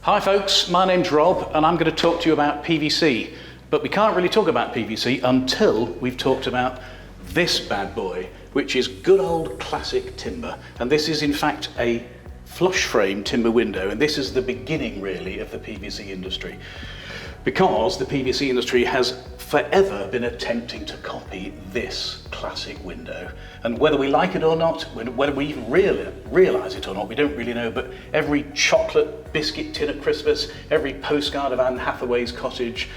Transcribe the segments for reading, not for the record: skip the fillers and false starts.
Hi folks, my name's Rob and I'm going to talk to you about PVC. But we can't really talk about PVC until we've talked about this bad boy, which is good old classic timber. And this is in fact a flush frame timber window, and this is the beginning really of the PVC industry. Because the PVC industry has forever been attempting to copy this classic window. And whether we like it or not, whether we even realise it or not, we don't really know, but every chocolate biscuit tin at Christmas, every postcard of Anne Hathaway's cottage,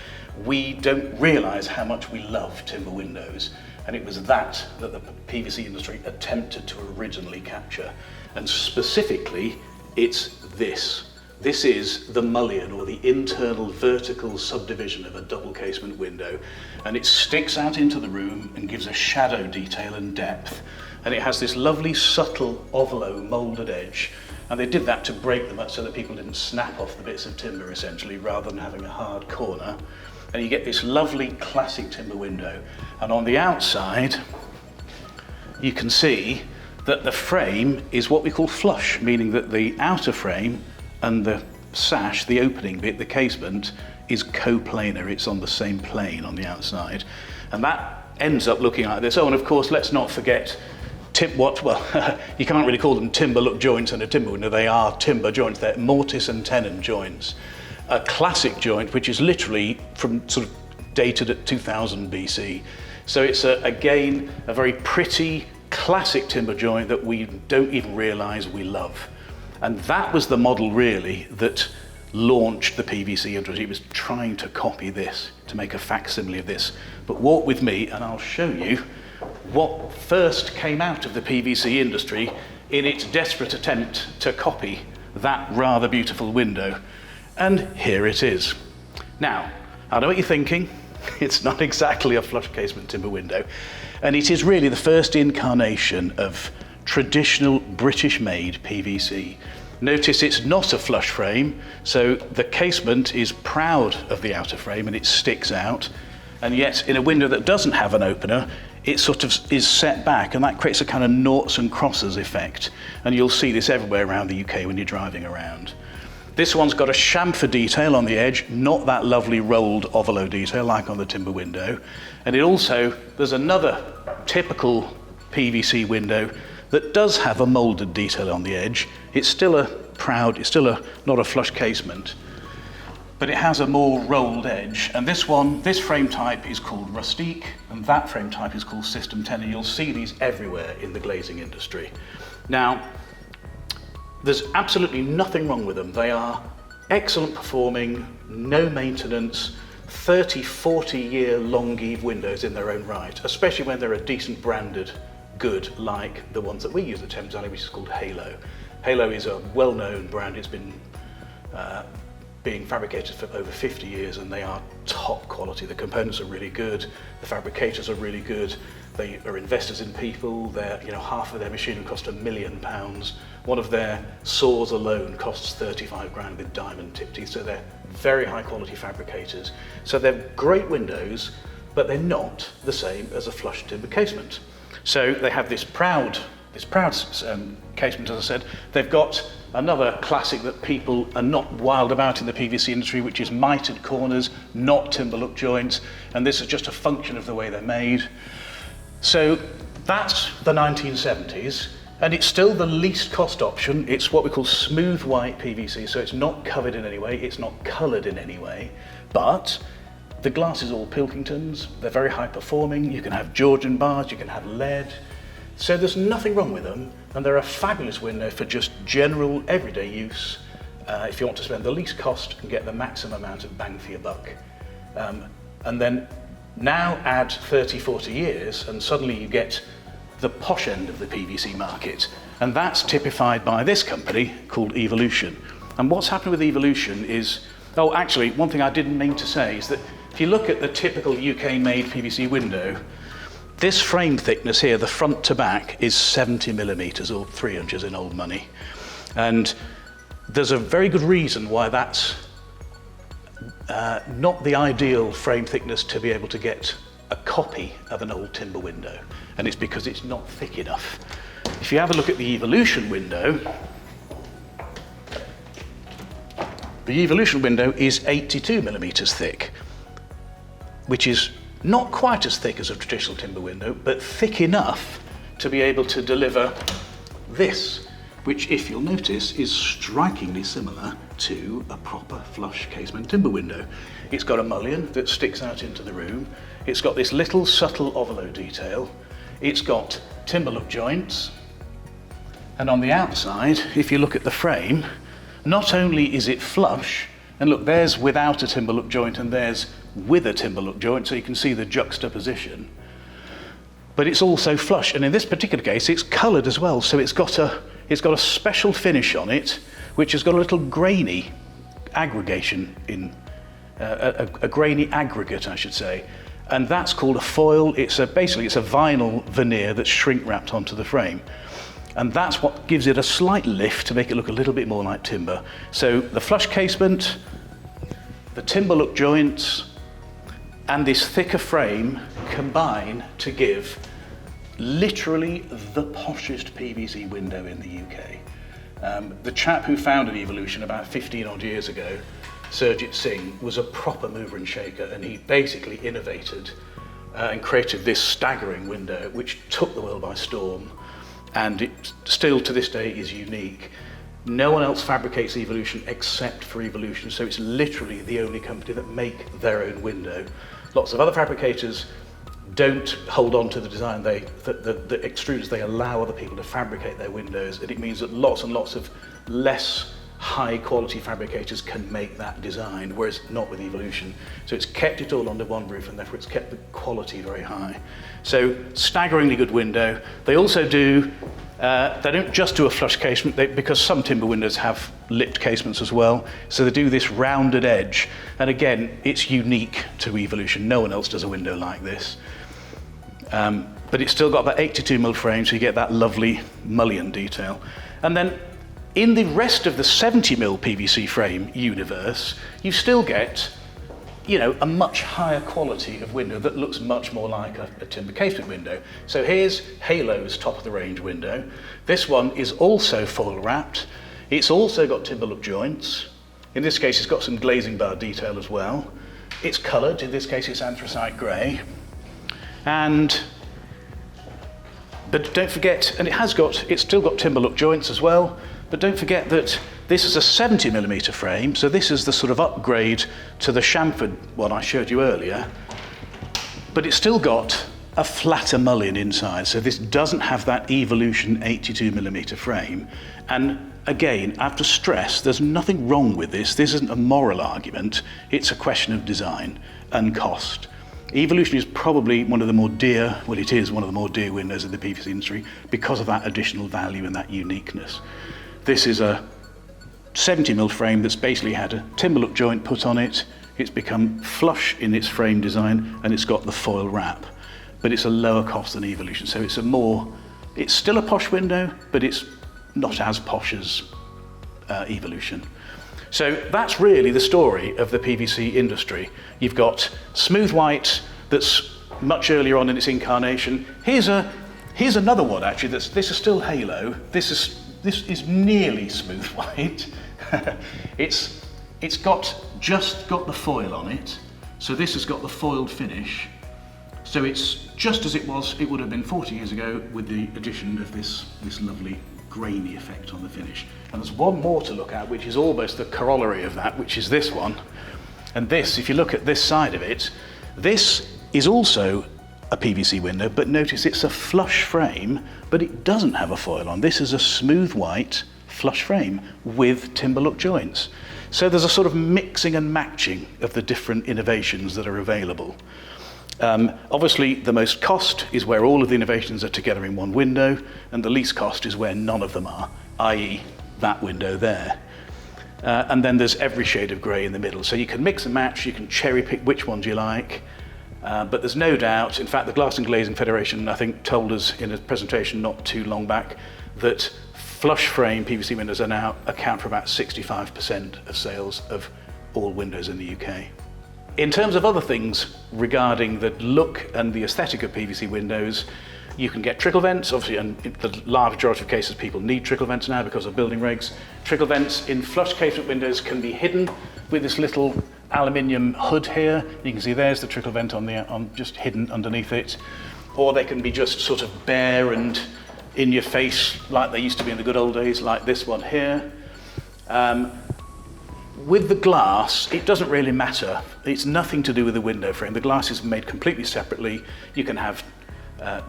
we don't realise how much we love timber windows. And it was that the PVC industry attempted to originally capture. And specifically, it's this. This is the mullion, or the internal vertical subdivision of a double casement window. And it sticks out into the room and gives a shadow detail and depth. And it has this lovely subtle ovalo moulded edge. And they did that to break them up so that people didn't snap off the bits of timber essentially, rather than having a hard corner. And you get this lovely classic timber window. And on the outside, you can see that the frame is what we call flush, meaning that the outer frame and the sash, the opening bit, the casement, is coplanar. It's on the same plane on the outside. And that ends up looking like this. Oh, and of course, let's not forget you can't really call them timber look joints in a timber window. They are timber joints. They're mortise and tenon joints. A classic joint, which is literally from sort of dated at 2000 BC. So it's again a very pretty classic timber joint that we don't even realize we love. And that was the model really that launched the PVC industry. It was trying to copy this, to make a facsimile of this. But walk with me and I'll show you what first came out of the PVC industry in its desperate attempt to copy that rather beautiful window. And here it is. Now, I know what you're thinking. It's not exactly a flush casement timber window. And it is really the first incarnation of traditional British-made PVC. Notice it's not a flush frame, so the casement is proud of the outer frame and it sticks out. And yet, in a window that doesn't have an opener, it sort of is set back, and that creates a kind of noughts and crosses effect. And you'll see this everywhere around the UK when you're driving around. This one's got a chamfer detail on the edge, not that lovely rolled ovalo detail like on the timber window. And there's another typical PVC window that does have a moulded detail on the edge. It's still not a flush casement, but it has a more rolled edge. And this frame type is called rustique, and that frame type is called system 10, and you'll see these everywhere in the glazing industry. Now, there's absolutely nothing wrong with them. They are excellent performing, no maintenance, 30, 40 year long Eve windows in their own right, especially when they're a decent branded good like the ones that we use at Thames Valley, which is called Halo. Halo is a well-known brand. It's been being fabricated for over 50 years, and they are top quality. The components are really good, the fabricators are really good, they are investors in people. Half of their machinery cost £1 million. One of their saws alone costs 35 grand with diamond tip teeth, so they're very high quality fabricators. So they're great windows, but they're not the same as a flush timber casement. So they have this proud casement, as I said. They've got another classic that people are not wild about in the PVC industry, which is mitered corners, not timber look joints, and this is just a function of the way they're made. So that's the 1970s, and it's still the least cost option. It's what we call smooth white PVC, so it's not covered in any way, it's not coloured in any way, but the glass is all Pilkingtons. They're very high performing. You can have Georgian bars, you can have lead. So there's nothing wrong with them, and they're a fabulous window for just general everyday use if you want to spend the least cost and get the maximum amount of bang for your buck. And then now add 30, 40 years and suddenly you get the posh end of the PVC market. And that's typified by this company called Evolution. And what's happened with Evolution is, one thing I didn't mean to say is that if you look at the typical UK-made PVC window, this frame thickness here, the front to back, is 70 millimeters or 3 inches in old money. And there's a very good reason why that's not the ideal frame thickness to be able to get a copy of an old timber window. And it's because it's not thick enough. If you have a look at the Evolution window, The Evolution window is 82 millimeters thick, which is not quite as thick as a traditional timber window, but thick enough to be able to deliver this, which, if you'll notice, is strikingly similar to a proper flush casement timber window. It's got a mullion that sticks out into the room. It's got this little subtle ovalo detail. It's got timber look joints. And on the outside, if you look at the frame, not only is it flush, and look, there's without a timber look joint and there's with a timber look joint, so you can see the juxtaposition, but it's also flush. And in this particular case, it's coloured as well, so it's got a special finish on it, which has got a little grainy aggregation in, a grainy aggregate, I should say. And that's called a foil. Basically, it's a vinyl veneer that's shrink wrapped onto the frame. And that's what gives it a slight lift to make it look a little bit more like timber. So the flush casement, the timber look joints, and this thicker frame combine to give literally the poshest PVC window in the UK. The chap who founded Evolution about 15 odd years ago, Surjit Singh, was a proper mover and shaker, and he basically innovated and created this staggering window which took the world by storm, and it still to this day is unique. No one else fabricates Evolution except for Evolution, so it's literally the only company that make their own window. Lots of other fabricators don't hold on to the design. The extruders, they allow other people to fabricate their windows, and it means that lots and lots of less high quality fabricators can make that design, whereas not with Evolution. So it's kept it all under one roof, and therefore it's kept the quality very high. So staggeringly good window. They also do, they don't just do a flush casement, because some timber windows have lipped casements as well. So they do this rounded edge. And again, it's unique to Evolution. No one else does a window like this. But it's still got that 82mm frame, so you get that lovely mullion detail. And then in the rest of the 70mm PVC frame universe, you still get, you know, a much higher quality of window that looks much more like a timber casement window. So here's Halo's top of the range window. This one is also foil wrapped. It's also got timber look joints. In this case, it's got some glazing bar detail as well. It's coloured. In this case, it's anthracite grey. But don't forget, and it's still got timber look joints as well. But don't forget that this is a 70mm frame, so this is the sort of upgrade to the chamfered one I showed you earlier. But it's still got a flatter mullion inside, so this doesn't have that Evolution 82mm frame. And again, I have to stress, there's nothing wrong with this. This isn't a moral argument. It's a question of design and cost. Evolution is probably one of the more dear, well, it is one of the more dear windows in the PVC industry because of that additional value and that uniqueness. This is a 70mm frame that's basically had a timber look joint put on it. It's become flush in its frame design, and it's got the foil wrap, but it's a lower cost than Evolution. So it's still a posh window, but it's not as posh as Evolution. So that's really the story of the PVC industry. You've got smooth white that's much earlier on in its incarnation. Here's another one actually. This is still Halo. This is nearly smooth white. It's just got the foil on it. So this has got the foiled finish. So it's just as it would have been 40 years ago, with the addition of this lovely grainy effect on the finish. And there's one more to look at, which is almost the corollary of that, which is this one. And this, if you look at this side of it, this is also a PVC window, but notice it's a flush frame, but it doesn't have a foil on. This is a smooth white flush frame with timber look joints. So there's a sort of mixing and matching of the different innovations that are available. Obviously, the most cost is where all of the innovations are together in one window, and the least cost is where none of them are, i.e. that window there. And then there's every shade of grey in the middle. So you can mix and match, you can cherry pick which ones you like, but there's no doubt, in fact, the Glass and Glazing Federation, I think, told us in a presentation not too long back that flush frame PVC windows are now account for about 65% of sales of all windows in the UK. In terms of other things regarding the look and the aesthetic of PVC windows, you can get trickle vents, obviously, and in the large majority of cases people need trickle vents now because of building regs. Trickle vents in flush casement windows can be hidden with this little aluminium hood here. You can see there's the trickle vent on just hidden underneath it. Or they can be just sort of bare and in your face like they used to be in the good old days, like this one here. With the glass, it doesn't really matter. It's nothing to do with the window frame. The glass is made completely separately. You can have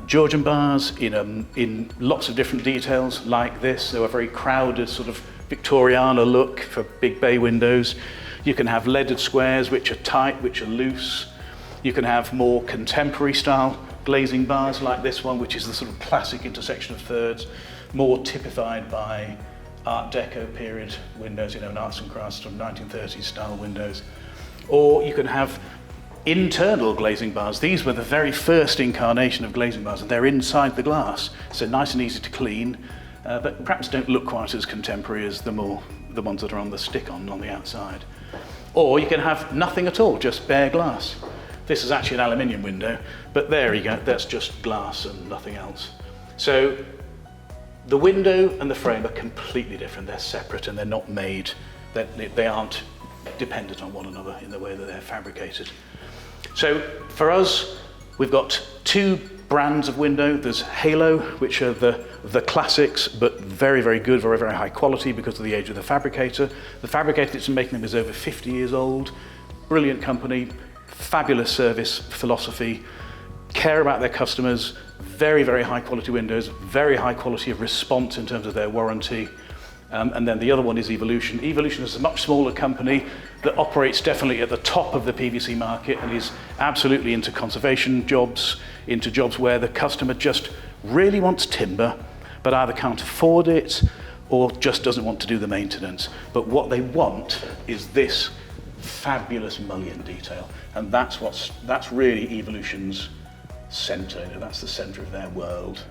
Georgian bars in lots of different details like this. They're a very crowded sort of Victoriana look for big bay windows. You can have leaded squares which are tight, which are loose. You can have more contemporary style glazing bars like this one, which is the sort of classic intersection of thirds, more typified by Art Deco period windows, in arts and crafts from 1930s style windows. Or you can have internal glazing bars. These were the very first incarnation of glazing bars, and they're inside the glass, so nice and easy to clean, but perhaps don't look quite as contemporary as the ones that are on the stick-on on the outside. Or you can have nothing at all, just bare glass. This is actually an aluminium window, but there you go, that's just glass and nothing else. So the window and the frame are completely different. They're separate and they're not made, they aren't dependent on one another in the way that they're fabricated. So for us, we've got two brands of window. There's Halo, which are the classics, but very, very good, very, very high quality because of the age of the fabricator. The fabricator that's making them is over 50 years old. Brilliant company, fabulous service philosophy, care about their customers, very, very high quality windows, very high quality of response in terms of their warranty. And then the other one is Evolution. Evolution is a much smaller company that operates definitely at the top of the PVC market and is absolutely into conservation jobs, into jobs where the customer just really wants timber, but either can't afford it or just doesn't want to do the maintenance. But what they want is this fabulous mullion detail. And that's really Evolution's center. That's the center of their world.